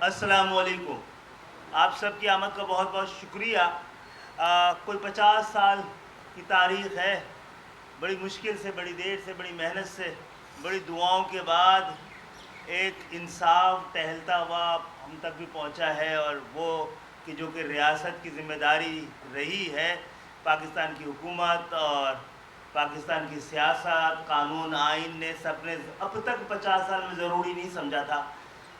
السلام علیکم. آپ سب کی آمد کا بہت بہت شکریہ. کوئی 50 سال کی تاریخ ہے. بڑی مشکل سے، بڑی دیر سے، بڑی محنت سے، بڑی دعاؤں کے بعد ایک انصاف ٹہلتا ہوا ہم تک بھی پہنچا ہے، اور وہ کہ جو کہ ریاست کی ذمہ داری رہی ہے، پاکستان کی حکومت اور پاکستان کی سیاست، قانون، آئین نے سب نے اب تک 50 سال میں ضروری نہیں سمجھا تھا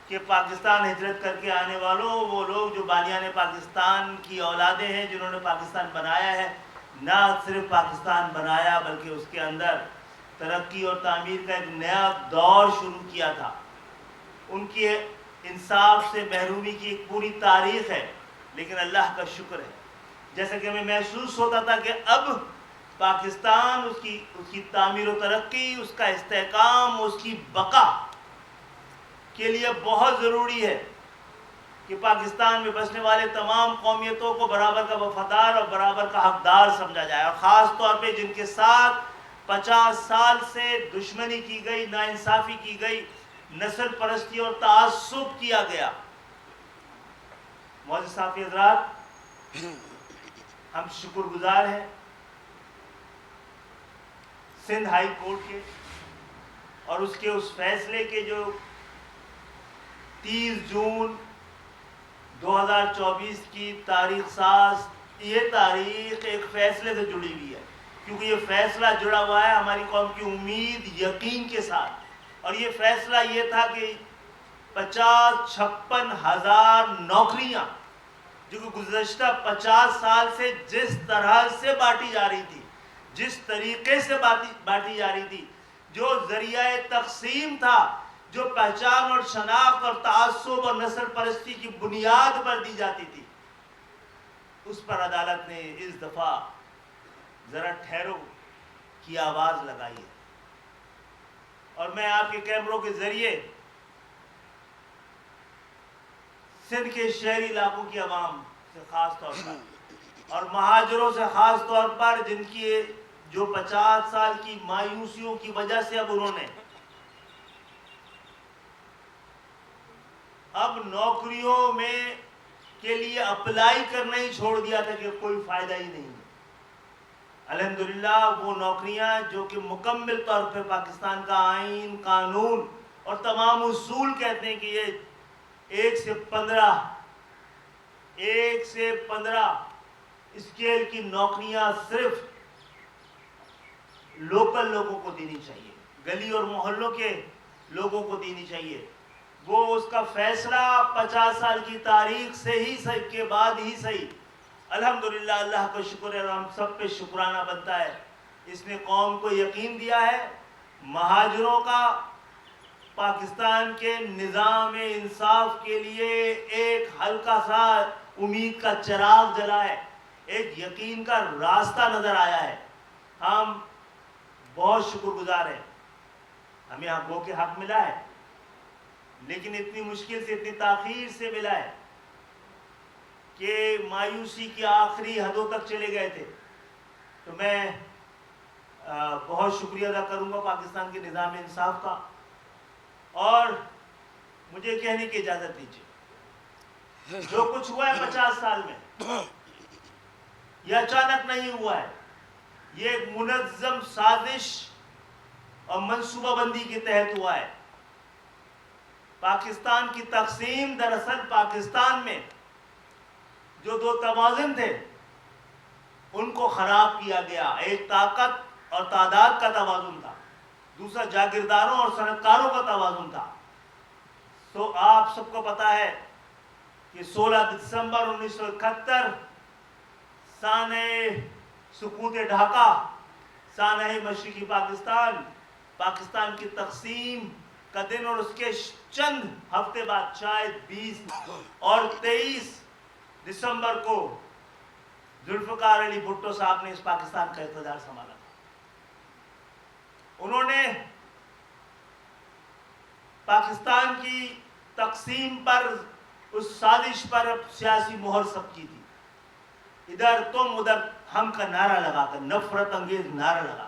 کہ پاکستان ہجرت کر کے آنے والوں، وہ لوگ جو بانیان پاکستان کی اولادیں ہیں، جنہوں نے پاکستان بنایا ہے، نہ صرف پاکستان بنایا بلکہ اس کے اندر ترقی اور تعمیر کا ایک نیا دور شروع کیا تھا. ان کی انصاف سے محرومی کی ایک پوری تاریخ ہے، لیکن اللہ کا شکر ہے جیسا کہ ہمیں محسوس ہوتا تھا کہ اب پاکستان، اس کی تعمیر و ترقی، اس کا استحکام، اس کی بقا کے لیے بہت ضروری ہے کہ پاکستان میں بسنے والے تمام قومیتوں کو برابر کا وفادار اور برابر کا حقدار سمجھا جائے، اور خاص طور پہ جن کے ساتھ 50 سال سے دشمنی کی گئی، ناانصافی کی گئی، نسل پرستی اور تعصب کیا گیا. معزز صحافی حضرات، ہم شکر گزار ہیں سندھ ہائی کورٹ کے اور اس کے اس فیصلے کے جو 30 جون 2024 کی تاریخ ساز. یہ تاریخ ایک فیصلے سے جڑی ہوئی ہے، کیونکہ یہ فیصلہ جڑا ہوا ہے ہماری قوم کی امید، یقین کے ساتھ. اور یہ فیصلہ یہ تھا کہ 56 ہزار نوکریاں جو کہ گزشتہ 50 سال سے جس طرح سے بانٹی جا رہی تھی، جس طریقے سے بانٹی جا رہی تھی، جو ذریعہ تقسیم تھا، جو پہچان اور شناخت اور تعصب اور نسل پرستی کی بنیاد پر دی جاتی تھی، اس پر عدالت نے اس دفعہ ذرا ٹھہرو کی آواز لگائی ہے. اور میں آپ کے کیمروں کے ذریعے سندھ کے شہری علاقوں کی عوام سے خاص طور پر اور مہاجروں سے خاص طور پر، جن کی جو 50 سال کی مایوسیوں کی وجہ سے اب انہوں نے نوکریوں میں کے لیے اپلائی کرنا ہی چھوڑ دیا تھا کہ کوئی فائدہ ہی نہیں ہے. الحمدللہ وہ نوکریاں جو کہ مکمل طور پہ پاکستان کا آئین، قانون اور تمام اصول کہتے ہیں کہ یہ 1 سے 15 اسکیل کی نوکریاں صرف لوکل لوگوں کو دینی چاہیے، گلی اور محلوں کے لوگوں کو دینی چاہیے. وہ اس کا فیصلہ 50 سال کی تاریخ سے ہی کے بعد ہی صحیح. الحمدللہ اللہ کا شکر ہے، اور ہم سب پہ شکرانہ بنتا ہے. اس نے قوم کو یقین دیا ہے، مہاجروں کا پاکستان کے نظام انصاف کے لیے ایک ہلکا سا امید کا چراغ جلا ہے، ایک یقین کا راستہ نظر آیا ہے. ہم بہت شکر گزار ہیں. ہمیں حقوق کے حق ملا ہے، لیکن اتنی مشکل سے، اتنی تاخیر سے ملا ہے کہ مایوسی کی آخری حدوں تک چلے گئے تھے. تو میں بہت شکریہ ادا کروں گا پاکستان کے نظام انصاف کا. اور مجھے کہنے کی اجازت دیجیے، جو کچھ ہوا ہے 50 سال میں، یہ اچانک نہیں ہوا ہے. یہ ایک منظم سازش اور منصوبہ بندی کے تحت ہوا ہے. پاکستان کی تقسیم دراصل پاکستان میں جو 2 توازن تھے ان کو خراب کیا گیا. ایک طاقت اور تعداد کا توازن تھا، دوسرا جاگیرداروں اور صنعتکاروں کا توازن تھا. تو آپ سب کو پتا ہے کہ 16 دسمبر 1971 سانحہ سقوط ڈھاکہ، سانحہ مشرقی پاکستان کی تقسیم کا دن، اور اس کے چند ہفتے بعد شاید 20 اور 23 دسمبر کو ذوالفقار علی بھٹو صاحب نے اس پاکستان کا اقتدار سنبھالا تھا. انہوں نے پاکستان کی تقسیم پر، اس سازش پر سیاسی مہر سب کی تھی. ادھر تم ادھر ہم کا نعرہ لگا کر، نفرت انگیز نعرہ لگا کر،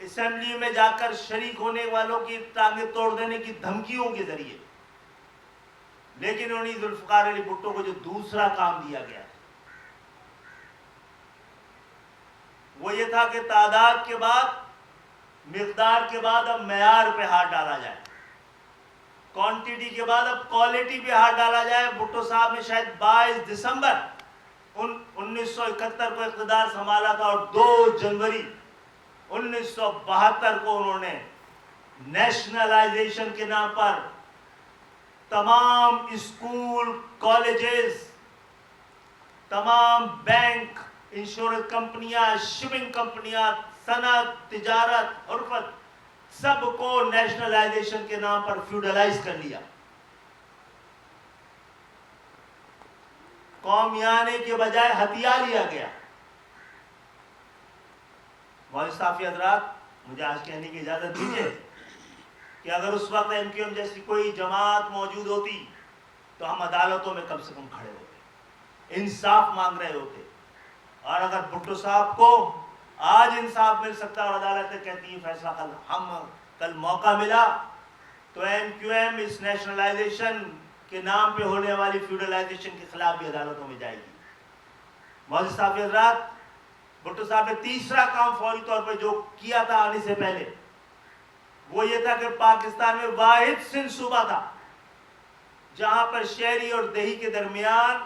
اسمبلی میں جا کر شریک ہونے والوں کی ٹانگیں توڑ دینے کی دھمکیوں کے ذریعے لیکن انہیں ذوالفقار علی بھٹو کو جو دوسرا کام دیا گیا ہے وہ یہ تھا کہ تعداد کے بعد مقدار کے بعد اب معیار پہ ہاتھ ڈالا جائے، کوانٹٹی کے بعد اب کوالٹی پہ ہاتھ ڈالا جائے۔ بھٹو صاحب نے شاید 22 دسمبر 1971 کو اقتدار سنبھالا تھا اور 2 جنوری 1972 کو انہوں نے نیشنلائزیشن کے نام پر تمام اسکول، کالجز، تمام بینک، انشورنس کمپنیاں، شپنگ کمپنیاں، صنعت، تجارت، عرفت، سب کو نیشنلائزیشن کے نام پر فیوڈلائز کر لیا۔ قومیانے کے بجائے ہتھیا لیا گیا۔ مولانا صافی حضرات، مجھے آج کہنے کی اجازت دیجیے کہ اگر اس وقت ایم کیو ایم جیسی کوئی جماعت موجود ہوتی تو ہم عدالتوں میں کم سے کم کھڑے ہوتے، انصاف مانگ رہے ہوتے۔ اور اگر بھٹو صاحب کو آج انصاف مل سکتا اور عدالتیں کہتی ہیں فیصلہ کل موقع ملا تو ایم کیو ایم اس نیشنلائزیشن کے نام پہ ہونے والی فیوڈلائزیشن کے خلاف بھی عدالتوں میں جائے گی۔ معزز صافی حضرات، بھٹو صاحب نے تیسرا کام فوری طور پہ جو کیا تھا آنے سے پہلے وہ یہ تھا کہ پاکستان میں واحد سندھ صوبہ تھا جہاں پر شہری اور دیہی کے درمیان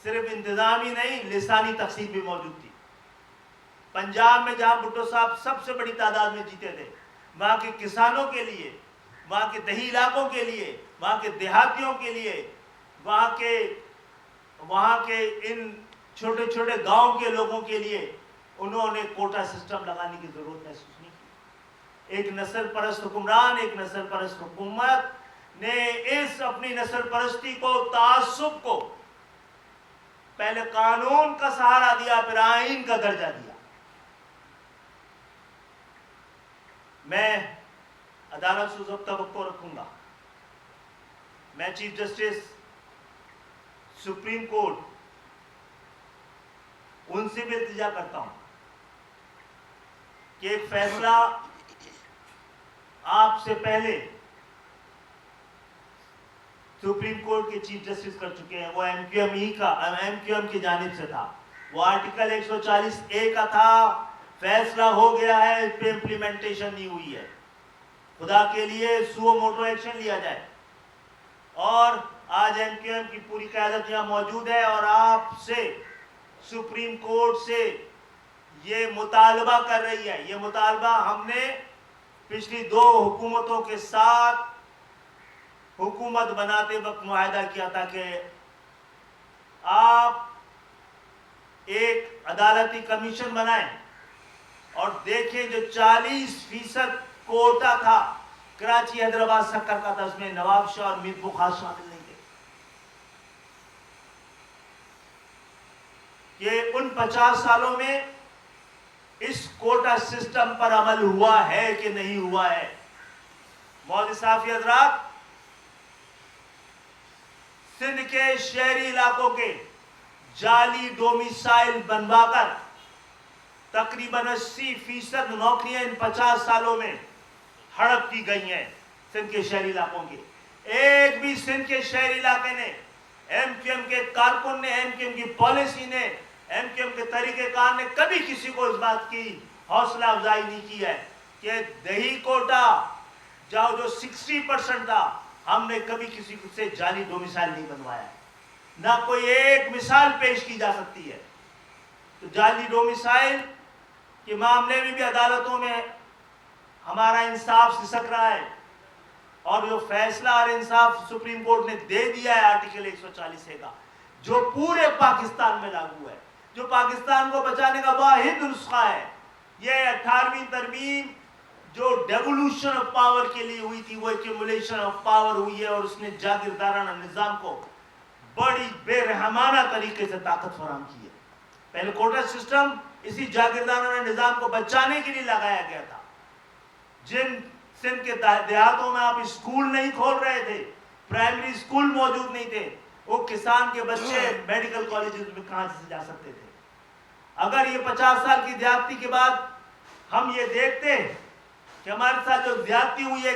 صرف انتظامی نہیں، لسانی تقسیم بھی موجود تھی۔ پنجاب میں جہاں بھٹو صاحب سب سے بڑی تعداد میں جیتے تھے، وہاں کے کسانوں کے لیے، وہاں کے دیہی علاقوں کے لیے، وہاں کے دیہاتیوں کے لیے، وہاں کے ان چھوٹے چھوٹے گاؤں کے لوگوں کے لیے انہوں نے کوٹا سسٹم لگانے کی ضرورت محسوس نہیں کی۔ ایک نسل پرست حکمران، ایک نسل پرست حکومت نے اس اپنی نسل پرستی کو، تعصب کو پہلے قانون کا سہارا دیا، پھر آئین کا درجہ دیا۔ میں عدالت سے توقع رکھوں گا، میں چیف جسٹس سپریم کورٹ ان سے بھی التجا کرتا ہوں کہ ایک فیصلہ آپ سے پہلے سپریم کورٹ کے چیف جسٹس کر چکے ہیں، وہ ایم کیو ایم کی جانب سے تھا، وہ آرٹیکل 140A کا تھا، فیصلہ ہو گیا ہے، اس پہ امپلیمنٹیشن نہیں ہوئی ہے۔ خدا کے لیے سو موٹو ایکشن لیا جائے۔ اور آج ایم کیو ایم کی پوری قیادت یہاں موجود ہے اور آپ سے سپریم کورٹ سے یہ مطالبہ کر رہی ہے۔ یہ مطالبہ ہم نے پچھلی 2 حکومتوں کے ساتھ حکومت بناتے وقت معاہدہ کیا تھا کہ آپ ایک عدالتی کمیشن بنائیں اور دیکھیں جو 40% کوٹا تھا کراچی، حیدرآباد، سکر کا تھا، اس میں نواب شاہ اور میر بخار شامل نہیں تھے، کہ ان 50 سالوں میں اس کوٹا سسٹم پر عمل ہوا ہے کہ نہیں ہوا ہے۔ معزز صافی حضرات، سندھ کے شہری علاقوں کے جعلی ڈومیسائل بنوا کر تقریباً 80% نوکریاں ان 50 سالوں میں ہڑپ کی گئی ہیں سندھ کے شہری علاقوں کے۔ ایک بھی سندھ کے شہری علاقے نے، ایم کیو ایم کے کارکن نے، ایم کیو ایم کی پالیسی نے، ایم کیو ایم کے طریقہ کار نے کبھی کسی کو اس بات کی حوصلہ افزائی نہیں کی ہے کہ دیہی کوٹا جاؤ جو 60% تھا، ہم نے کبھی کسی سے جعلی ڈومیسائل نہیں بنوایا، نہ کوئی ایک مثال پیش کی جا سکتی ہے۔ تو جعلی ڈومیسائل کے معاملے میں بھی عدالتوں میں ہمارا انصاف سسک رہا ہے، اور جو فیصلہ اور انصاف سپریم کورٹ نے دے دیا ہے آرٹیکل 140A کا، جو پورے پاکستان میں لاگو ہے، جو پاکستان کو بچانے کا واحد نسخہ ہے، یہ 18ویں ترمیم جو ڈیولوشن آف پاور کے لیے ہوئی تھی، وہ ایکیومولیشن آف پاور ہوئی ہے، اور اس نے جاگیردارانہ نظام کو بڑی بے رحمانہ طریقے سے طاقت فراہم کی ہے۔ پہلے کوٹا سسٹم اسی جاگیردارانہ نظام کو بچانے کے لیے لگایا گیا تھا۔ جن سندھ کے دیہاتوں میں آپ اسکول نہیں کھول رہے تھے، پرائمری اسکول موجود نہیں تھے، وہ کسان کے بچے میڈیکل کالجز میں کہاں سے جا سکتے تھے؟ اگر یہ 50 سال کی زیادتی کے بعد ہم یہ دیکھتے کہ ہمارے ساتھ جو زیادتی ہوئی ہے،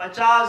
50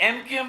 MQM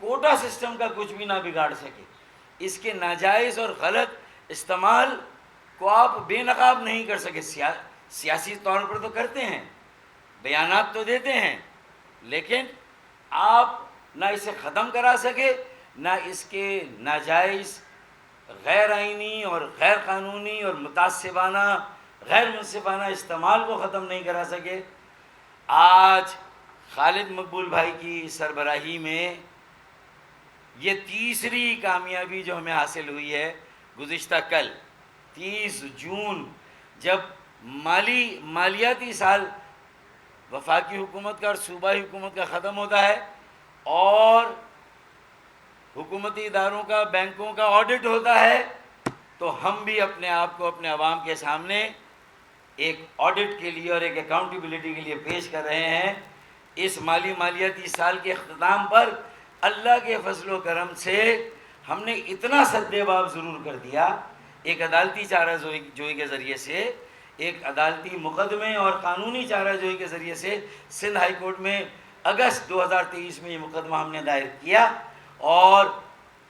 کوٹا سسٹم کا کچھ بھی نہ بگاڑ سکے. اس کے ناجائز اور غلط استعمال کو آپ بے نقاب نہیں کر سکے. سیاسی طور پر تو کرتے ہیں, بیانات تو دیتے ہیں, لیکن آپ نہ اسے ختم کرا سکے, نہ اس کے ناجائز, غیر آئینی اور غیر قانونی اور متعصبانہ, غیر منصفانہ استعمال کو ختم نہیں کرا سکے. آج خالد مقبول بھائی کی سربراہی میں یہ تیسری کامیابی جو ہمیں حاصل ہوئی ہے. گزشتہ کل 30 جون جب مالیاتی سال وفاقی حکومت کا اور صوبائی حکومت کا ختم ہوتا ہے اور حکومتی اداروں کا, بینکوں کا آڈٹ ہوتا ہے, تو ہم بھی اپنے آپ کو اپنے عوام کے سامنے ایک آڈٹ کے لیے اور ایک اکاؤنٹیبلٹی کے لیے پیش کر رہے ہیں. اس مالیاتی سال کے اختتام پر اللہ کے فضل و کرم سے ہم نے اتنا سد باب ضرور کر دیا, ایک عدالتی چارہ جوئی کے ذریعے سے, ایک عدالتی مقدمے اور قانونی چارہ جوئی کے ذریعے سے سندھ ہائی کورٹ میں اگست 2023 میں یہ مقدمہ ہم نے دائر کیا, اور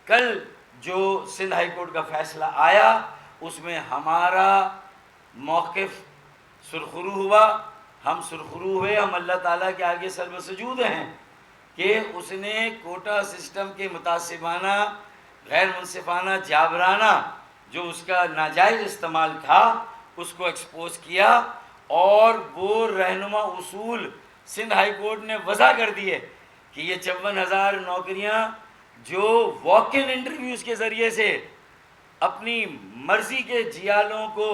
کل جو سندھ ہائی کورٹ کا فیصلہ آیا اس میں ہمارا موقف سرخرو ہوا. ہم سرخرو ہوئے, ہم اللہ تعالیٰ کے آگے سر بسجود ہیں کہ اس نے کوٹا سسٹم کے متعصبانہ, غیر منصفانہ, جابرانہ جو اس کا ناجائز استعمال تھا اس کو ایکسپوز کیا, اور وہ رہنما اصول سندھ ہائی کورٹ نے وضع کر دیے کہ یہ 54,000 نوکریاں جو واک ان انٹرویوز کے ذریعے سے اپنی مرضی کے جیالوں کو,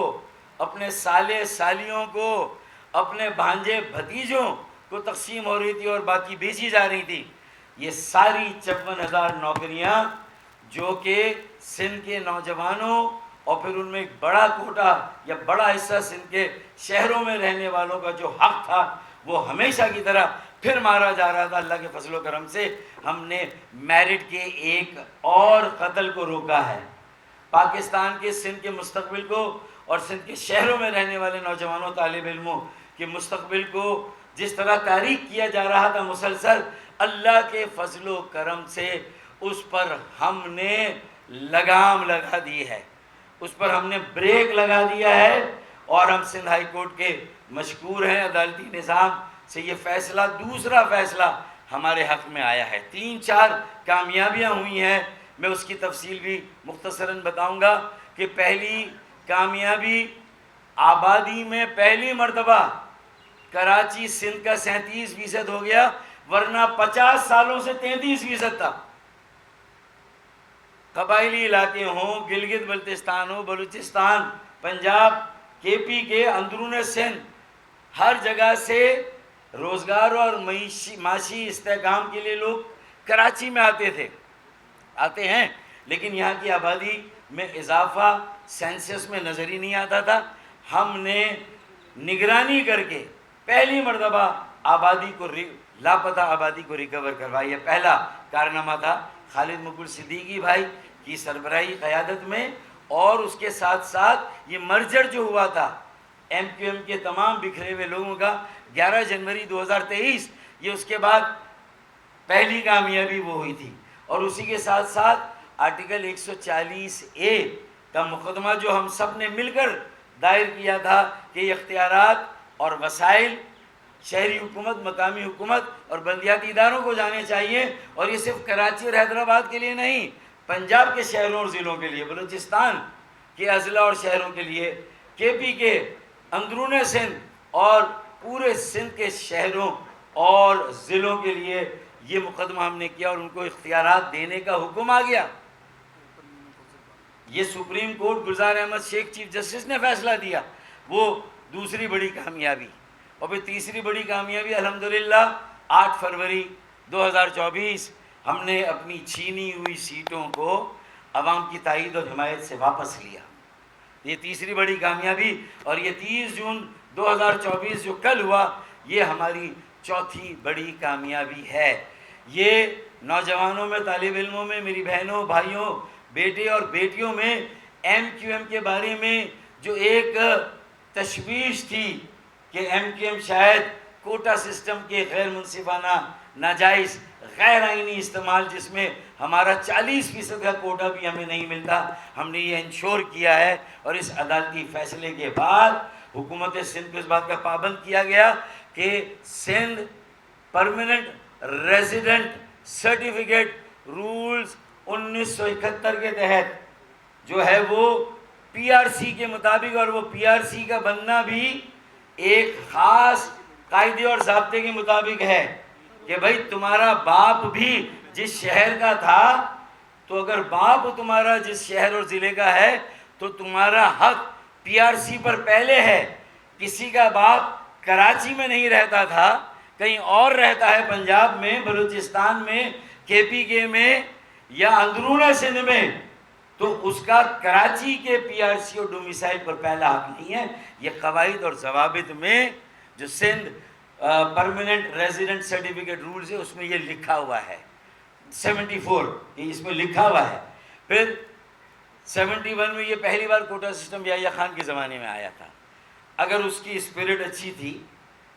اپنے سالے سالیوں کو, اپنے بھانجے بھتیجوں کو تقسیم ہو رہی تھی اور باقی بیچی جا رہی تھی, یہ ساری 54,000 نوکریاں جو کہ سندھ کے نوجوانوں اور پھر ان میں ایک بڑا کوٹا یا بڑا حصہ سندھ کے شہروں میں رہنے والوں کا جو حق تھا وہ ہمیشہ کی طرح پھر مارا جا رہا تھا. اللہ کے فضل و کرم سے ہم نے میرٹ کے ایک اور قتل کو روکا ہے. پاکستان کے سندھ کے مستقبل کو اور سندھ کے شہروں میں رہنے والے نوجوانوں, طالب علموں کے مستقبل کو جس طرح تاریک کیا جا رہا تھا مسلسل, اللہ کے فضل و کرم سے اس پر ہم نے لگام لگا دی ہے, اس پر ہم نے بریک لگا دیا ہے, اور ہم سندھ ہائی کورٹ کے مشکور ہیں. عدالتی نظام سے یہ فیصلہ, دوسرا فیصلہ ہمارے حق میں آیا ہے. 3-4 کامیابیاں ہوئی ہیں, میں اس کی تفصیل بھی مختصراً بتاؤں گا. کہ پہلی کامیابی, آبادی میں پہلی مرتبہ کراچی سندھ کا 37% ہو گیا, ورنہ 50 سالوں سے 33% تھا. قبائلی علاقے ہوں, گلگت بلتستان ہو, بلوچستان, پنجاب, کے پی کے اندرون سندھ, ہر جگہ سے روزگار اور معاشی استحکام کے لیے لوگ کراچی میں آتے ہیں, لیکن یہاں کی آبادی میں اضافہ سینسس میں نظر ہی نہیں آتا تھا. ہم نے نگرانی کر کے پہلی مرتبہ آبادی کو, لاپتہ آبادی کو ریکور کروائی ہے. پہلا کارنامہ تھا خالد مقبول صدیقی بھائی کی سربراہی قیادت میں, اور اس کے ساتھ ساتھ یہ مرجر جو ہوا تھا ایم کیو ایم کے تمام بکھرے ہوئے لوگوں کا 11 جنوری 2023, یہ اس کے بعد پہلی کامیابی وہ ہوئی تھی. اور اسی کے ساتھ ساتھ آرٹیکل 140A کا مقدمہ جو ہم سب نے مل کر دائر کیا تھا کہ یہ اختیارات اور وسائل شہری حکومت, مقامی حکومت اور بلدیاتی اداروں کو جانے چاہیے, اور یہ صرف کراچی اور حیدرآباد کے لیے نہیں, پنجاب کے شہروں اور ضلعوں کے لیے, بلوچستان کے اضلاع اور شہروں کے لیے, کے پی کے اندرون سندھ اور پورے سندھ کے شہروں اور ضلعوں کے لیے یہ مقدمہ ہم نے کیا, اور ان کو اختیارات دینے کا حکم آ گیا. یہ سپریم کورٹ گلزار احمد شیخ چیف جسٹس نے فیصلہ دیا, وہ دوسری بڑی کامیابی. اور پھر تیسری بڑی کامیابی الحمدللہ 8 فروری 2024 ہم نے اپنی چھینی ہوئی سیٹوں کو عوام کی تائید اور حمایت سے واپس لیا. یہ تیسری بڑی کامیابی, اور یہ 30 جون 2024 جو کل ہوا یہ ہماری چوتھی بڑی کامیابی ہے. یہ نوجوانوں میں, طالب علموں میں, میری بہنوں, بھائیوں, بیٹے اور بیٹیوں میں ایم کیو ایم کے بارے میں جو ایک تشویش تھی کہ ایم کیو ایم شاید کوٹا سسٹم کے غیر منصفانہ ناجائز غیر آئینی استعمال جس میں ہمارا 40% کا کوٹا بھی ہمیں نہیں ملتا، ہم نے یہ انشور کیا ہے، اور اس عدالتی فیصلے کے بعد حکومت سندھ کو اس بات کا پابند کیا گیا کہ Sindh permanent resident certificate rules 1971 کے تحت جو ہے وہ پی آر سی کے مطابق، اور وہ پی آر سی کا بننا بھی ایک خاص قاعدے اور ضابطے کے مطابق ہے کہ بھائی تمہارا باپ بھی جس شہر کا تھا، تو اگر باپ تمہارا جس شہر اور ضلع کا ہے تو تمہارا حق پی آر سی پر پہلے ہے۔ کسی کا باپ کراچی میں نہیں رہتا تھا، کہیں اور رہتا ہے، پنجاب میں، بلوچستان میں، کے پی کے میں یا اندرون سندھ میں، تو اس کا کراچی کے پی آر سی اور ڈومیسائل پر پہلا حق نہیں ہے۔ یہ قواعد اور ضوابط میں جو Sindh permanent resident certificate rules ہے اس میں یہ لکھا ہوا ہے، 74 یہ اس میں لکھا ہوا ہے۔ پھر 71 میں یہ پہلی بار کوٹا سسٹم یحییٰ خان کے زمانے میں آیا تھا۔ اگر اس کی اسپرٹ اچھی تھی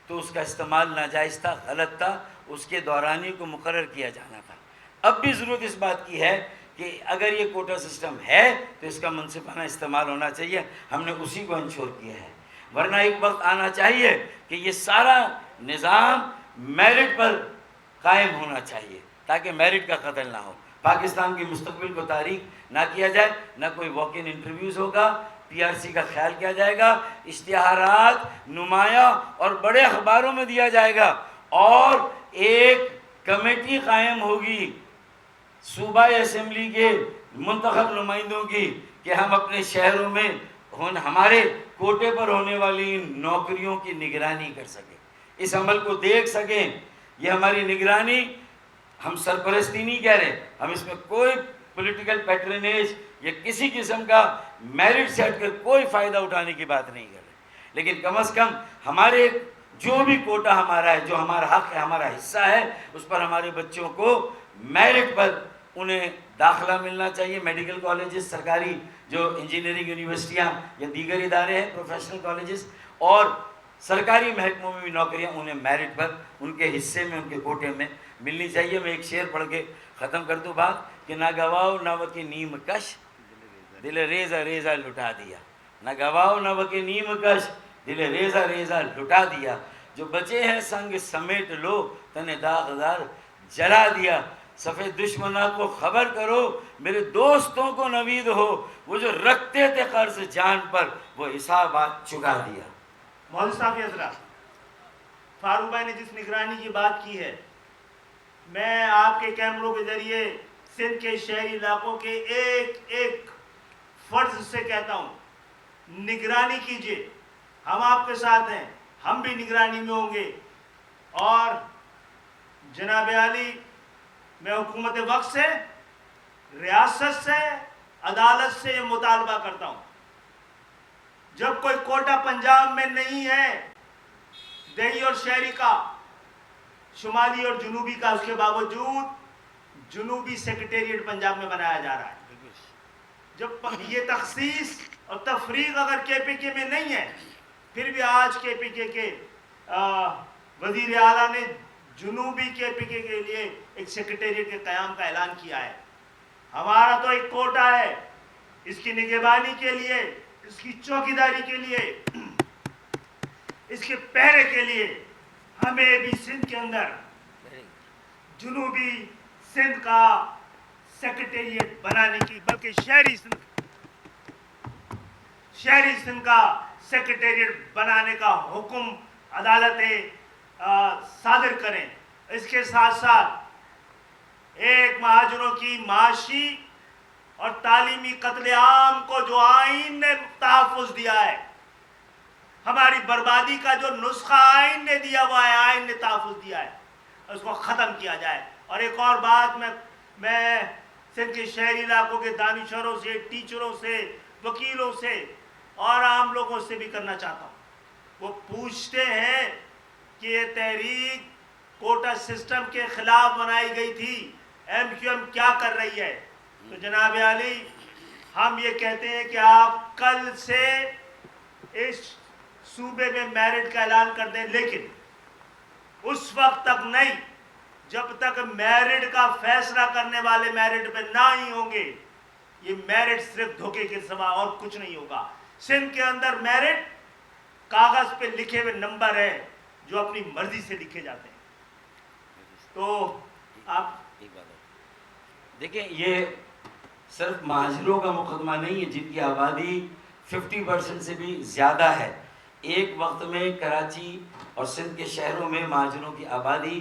تو اس کا استعمال ناجائز تھا، غلط تھا، اس کے دورانی کو مقرر کیا جانا تھا۔ اب بھی ضرورت اس بات کی ہے کہ اگر یہ کوٹا سسٹم ہے تو اس کا منصفانہ استعمال ہونا چاہیے، ہم نے اسی کو انشور کیا ہے۔ ورنہ ایک وقت آنا چاہیے کہ یہ سارا نظام میرٹ پر قائم ہونا چاہیے تاکہ میرٹ کا قتل نہ ہو، پاکستان کی مستقبل کو تاریک نہ کیا جائے، نہ کوئی واک ان انٹرویوز ہوگا، پی آر سی کا خیال کیا جائے گا، اشتہارات نمایاں اور بڑے اخباروں میں دیا جائے گا، اور ایک کمیٹی قائم ہوگی صوبائی اسمبلی کے منتخب نمائندوں کی کہ ہم اپنے شہروں میں ہمارے کوٹے پر ہونے والی نوکریوں کی نگرانی کر سکیں، اس عمل کو دیکھ سکیں۔ یہ ہماری نگرانی، ہم سرپرستی نہیں کہہ رہے، ہم اس میں کوئی پولیٹیکل پیٹرنیج یا کسی قسم کا میرٹ سے ہٹ کر کوئی فائدہ اٹھانے کی بات نہیں کر رہے، لیکن کم از کم ہمارے جو بھی کوٹا ہمارا ہے، جو ہمارا حق ہے، ہمارا حصہ ہے، اس پر ہمارے بچوں کو میرٹ پر انہیں داخلہ ملنا چاہیے۔ میڈیکل کالجز، سرکاری جو انجینئرنگ یونیورسٹیاں یا دیگر ادارے ہیں، پروفیشنل کالجز اور سرکاری محکموں میں بھی نوکریاں انہیں میرٹ پر ان کے حصے میں، ان کے کوٹے میں ملنی چاہیے۔ میں ایک شعر پڑھ کے ختم کر دوں بات کہ نہ گواؤ نہ وکی نیم کش، دل ریزہ ریزہ لٹا دیا، نہ گواؤ نہ وکی نیم کش، دل ریزہ ریزہ لٹا دیا، جو بچے ہیں سنگ سمیٹ لو، تن داغدار جلا دیا، سفید دشمنوں کو خبر کرو، میرے دوستوں کو نوید ہو، وہ جو رکھتے تھے قرض جان پر، وہ حسابات چکا دیا۔ مولوی صاحب حضرات، فاروق بھائی نے جس نگرانی کی بات کی ہے، میں آپ کے کیمروں کے ذریعے سندھ کے شہری علاقوں کے ایک ایک فرد سے کہتا ہوں، نگرانی کیجئے، ہم آپ کے ساتھ ہیں، ہم بھی نگرانی میں ہوں گے۔ اور جناب عالی، میں حکومت وقت سے، ریاست سے، عدالت سے یہ مطالبہ کرتا ہوں، جب کوئی کوٹا پنجاب میں نہیں ہے دیہی اور شہری کا، شمالی اور جنوبی کا، اس کے باوجود جنوبی سیکریٹریٹ پنجاب میں بنایا جا رہا ہے۔ جب یہ تخصیص اور تفریق اگر کے پی کے میں نہیں ہے، پھر بھی آج کے پی کے وزیر اعلیٰ نے جنوبی کے پی کے لیے ایک سیکریٹریٹ کے قیام کا اعلان کیا ہے۔ ہمارا تو ایک کوٹا ہے، اس کی نگہبانی کے لیے، اس کی چوکیداری کے لیے، اس کے پہرے کے لیے ہمیں بھی سندھ کے اندر جنوبی سندھ کا سیکریٹریٹ بنانے کی، بلکہ شہری سندھ کا سیکریٹریٹ بنانے کا حکم عدالتیں صادر کریں۔ اس کے ساتھ ساتھ ایک مہاجروں کی معاشی اور تعلیمی قتل عام کو جو آئین نے تحفظ دیا ہے، ہماری بربادی کا جو نسخہ آئین نے دیا ہوا ہے، آئین نے تحفظ دیا ہے، اس کو ختم کیا جائے۔ اور ایک اور بات میں سندھ کے شہری علاقوں کے دانشوروں سے، ٹیچروں سے، وکیلوں سے اور عام لوگوں سے بھی کرنا چاہتا ہوں۔ وہ پوچھتے ہیں کہ یہ تحریک کوٹا سسٹم کے خلاف بنائی گئی تھی، ایم کیو ایم کیا کر رہی ہے؟ تو جناب عالی، ہم یہ کہتے ہیں کہ آپ کل سے اس صوبے میں میرٹ کا اعلان کر دیں، لیکن اس وقت تک نہیں جب تک میرٹ کا فیصلہ کرنے والے میرٹ پہ نہ ہی ہوں گے یہ میرٹ صرف دھوکے کے سوا اور کچھ نہیں ہوگا. سندھ کے اندر میرٹ کاغذ پہ لکھے ہوئے نمبر ہے جو اپنی مرضی سے لکھے جاتے ہیں. تو آپ ایک بات ہے، دیکھیں یہ صرف مہاجروں کا مقدمہ نہیں ہے جن کی آبادی 50% سے بھی زیادہ ہے. ایک وقت میں کراچی اور سندھ کے شہروں میں مہاجروں کی آبادی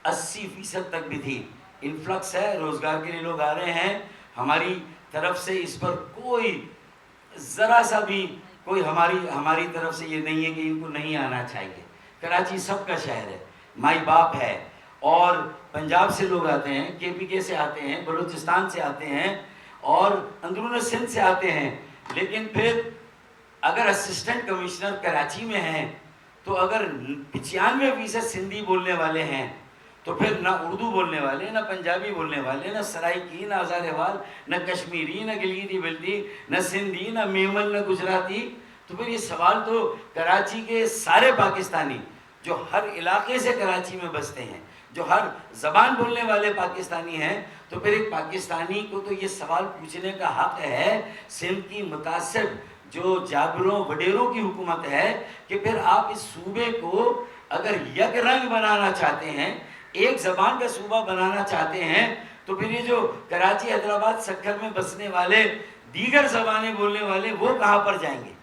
80% تک بھی تھی. انفلکس ہے، روزگار کے لیے لوگ آ رہے ہیں. ہماری طرف سے اس پر کوئی ذرا سا بھی کوئی ہماری طرف سے یہ نہیں ہے کہ ان کو نہیں آنا چاہیے. کراچی سب کا شہر ہے، مائی باپ ہے. اور پنجاب سے لوگ آتے ہیں، KPK سے آتے ہیں، بلوچستان سے آتے ہیں اور اندرون سندھ سے آتے ہیں. لیکن پھر اگر اسسٹنٹ کمشنر کراچی میں ہیں تو اگر 95% سندھی بولنے والے ہیں تو پھر نہ اردو بولنے والے، نہ پنجابی بولنے والے، نہ سرائکی، نہ ہزارے نہ کشمیری، نہ گلگیتی بلٹی، نہ سندھی، نہ میمن، نہ گجراتی. تو پھر یہ سوال تو کراچی کے سارے پاکستانی جو ہر علاقے سے کراچی میں بستے ہیں، جو ہر زبان بولنے والے پاکستانی ہیں، تو پھر ایک پاکستانی کو تو یہ سوال پوچھنے کا حق ہے. سندھ کی متعصب جو جابروں وڈیروں کی حکومت ہے کہ پھر آپ اس صوبے کو اگر یک رنگ بنانا چاہتے ہیں، ایک زبان کا صوبہ بنانا چاہتے ہیں، تو پھر یہ جو کراچی، حیدرآباد، سکھر میں بسنے والے دیگر زبانیں بولنے والے وہ کہاں پر جائیں گے؟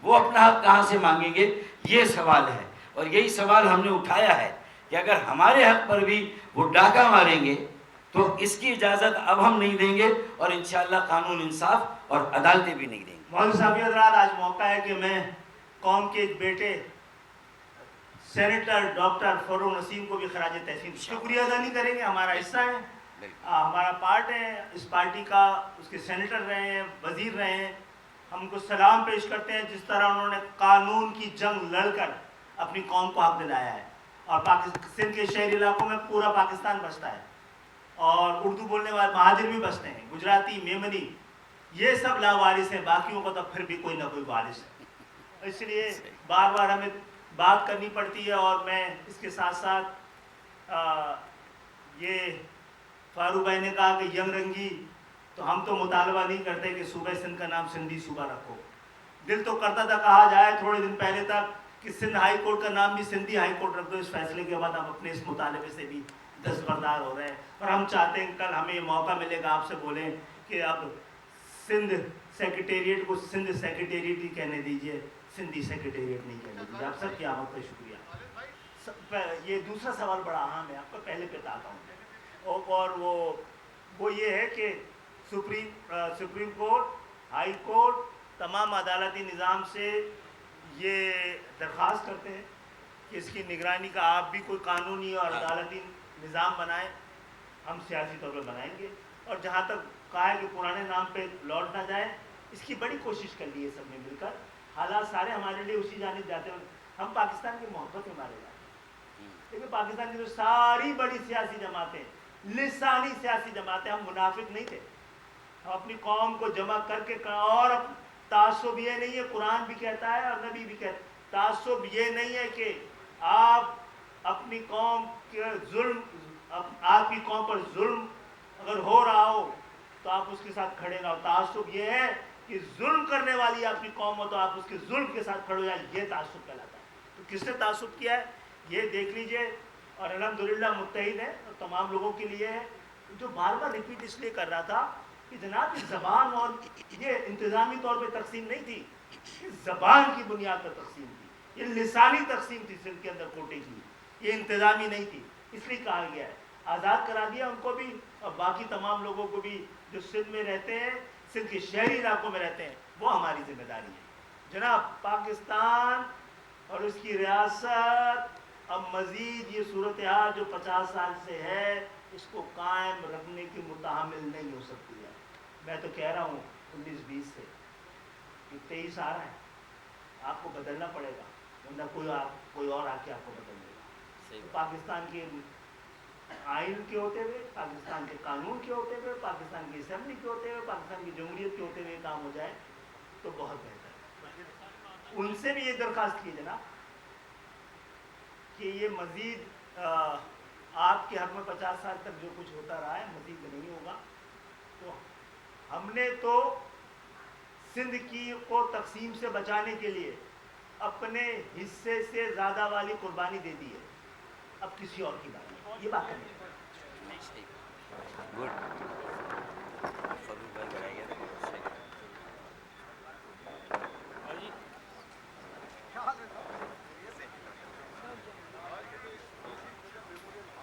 وہ اپنا حق کہاں سے مانگیں گے؟ یہ سوال ہے. اور یہی سوال ہم نے اٹھایا ہے کہ اگر ہمارے حق پر بھی وہ ڈاکہ ماریں گے تو اس کی اجازت اب ہم نہیں دیں گے اور انشاءاللہ قانون انصاف اور عدالتیں بھی نہیں دیں گے. مولوی صاحب حضرات، آج موقع ہے کہ میں قوم کے ایک بیٹے سینیٹر ڈاکٹر فروغ نسیم کو بھی خراج تحسین شکریہ ادا نہیں کریں گے. ہمارا حصہ ہے، ہمارا پارٹ ہے اس پارٹی کا، اس کے سینیٹر رہے ہیں، وزیر رہے ہیں. ہم ان کو سلام پیش کرتے ہیں جس طرح انہوں نے قانون کی جنگ لڑ کر اپنی قوم کو حق دلایا ہے. اور سندھ کے شہری علاقوں میں پورا پاکستان بستا ہے اور اردو بولنے والے مہاجر بھی بستے ہیں، گجراتی، میمنی، یہ سب لاوارث ہیں، باقیوں کو تو پھر بھی کوئی نہ کوئی وارث ہے. اس لیے بار بار ہمیں بات کرنی پڑتی ہے. اور میں اس کے ساتھ ساتھ یہ فاروق بھائی نے کہا کہ ینگ رنگی، تو ہم تو مطالبہ نہیں کرتے کہ صوبہ سندھ کا نام سندھی صوبہ رکھو. دل تو کرتا تھا کہا جائے تھوڑے دن پہلے تک کہ سندھ ہائی کورٹ کا نام بھی سندھی ہائی کورٹ رکھ دو. اس فیصلے کے بعد ہم اپنے اس مطالبے سے بھی دستبردار ہو رہے ہیں اور ہم چاہتے ہیں کل ہمیں یہ موقع ملے گا آپ سے بولیں کہ اب سندھ سیکریٹریٹ کو سندھ سیکریٹریٹ ہی کہنے دیجئے، سندھی سیکریٹریٹ نہیں کہنے دیجئے. آپ سب کی آمد کا شکریہ. یہ دوسرا سوال بڑا اہم ہے، آپ کو پہلے بتاتا ہوں. اور وہ یہ ہے کہ سپریم کورٹ، ہائی کورٹ، تمام عدالتی نظام سے یہ درخواست کرتے ہیں کہ اس کی نگرانی کا آپ بھی کوئی قانونی اور عدالتی نظام بنائیں. ہم سیاسی طور پہ بنائیں گے. اور جہاں تک کہا ہے کہ پرانے نام پہ لوٹ نہ جائے، اس کی بڑی کوشش کر لی ہے سب نے مل کر. حالات سارے ہمارے لیے اسی جانب جاتے ہیں. ہم پاکستان کی محبت میں مارے جاتے ہیں. لیکن پاکستان کی جو ساری بڑی سیاسی جماعتیں، لسانی سیاسی جماعتیں، ہم منافق نہیں تھے. ہم اپنی قوم کو جمع کر کے، اور تعصب یہ نہیں ہے، قرآن بھی کہتا ہے اور نبی بھی کہتا ہے، تعصب یہ نہیں ہے کہ آپ اپنی قوم کے ظلم، آپ کی قوم پر ظلم اگر ہو رہا ہو تو آپ اس کے ساتھ کھڑے نہ ہو. تعصب یہ ہے کہ ظلم کرنے والی آپ کی قوم ہو تو آپ اس کے ظلم کے ساتھ کھڑے ہو جائیں، یہ تعصب کہلاتا ہے. تو کس نے تعصب کیا ہے یہ دیکھ لیجئے. اور الحمدللہ متحد ہے اور تمام لوگوں کے لیے ہے. جو بار بار ریپیٹ اس لیے کر رہا تھا کہ جناب یہ زبان اور یہ انتظامی طور پہ تقسیم نہیں تھی، یہ زبان کی بنیاد پر تقسیم تھی، یہ لسانی تقسیم تھی سندھ کے اندر کوٹے کی، یہ انتظامی نہیں تھی. اس لیے کہا گیا ہے آزاد کرا دیا ان کو بھی اور باقی تمام لوگوں کو بھی جو سندھ میں رہتے ہیں، سندھ کے شہری علاقوں میں رہتے ہیں. وہ ہماری ذمہ داری ہے. جناب پاکستان اور اس کی ریاست اب مزید یہ صورتحال جو 50 سال سے ہے اس کو قائم رکھنے کی متحمل نہیں ہو سکتی ہے. میں تو کہہ رہا ہوں 19-20 سے 23 آ رہا ہے، آپ کو بدلنا پڑے گا ورنہ کوئی اور آ کے آپ کو بدل دے گا. پاکستان کے آئین کے ہوتے ہوئے، پاکستان کے قانون کے ہوتے ہوئے، پاکستان کی اسمبلی کے ہوتے ہوئے، پاکستان کی جمہوریت کے ہوتے ہوئے کام ہو جائے تو بہت بہتر ہے. ان سے بھی یہ درخواست کی جناب کہ یہ مزید آپ کے حق میں 50 سال تک جو کچھ ہوتا رہا ہے مزید نہیں ہوگا. تو ہم نے تو سندھ کی کو تقسیم سے بچانے کے لیے اپنے حصے سے زیادہ والی قربانی دے دی ہے. اب کسی اور کی بات نہیں. یہ بات کریں. گڈ.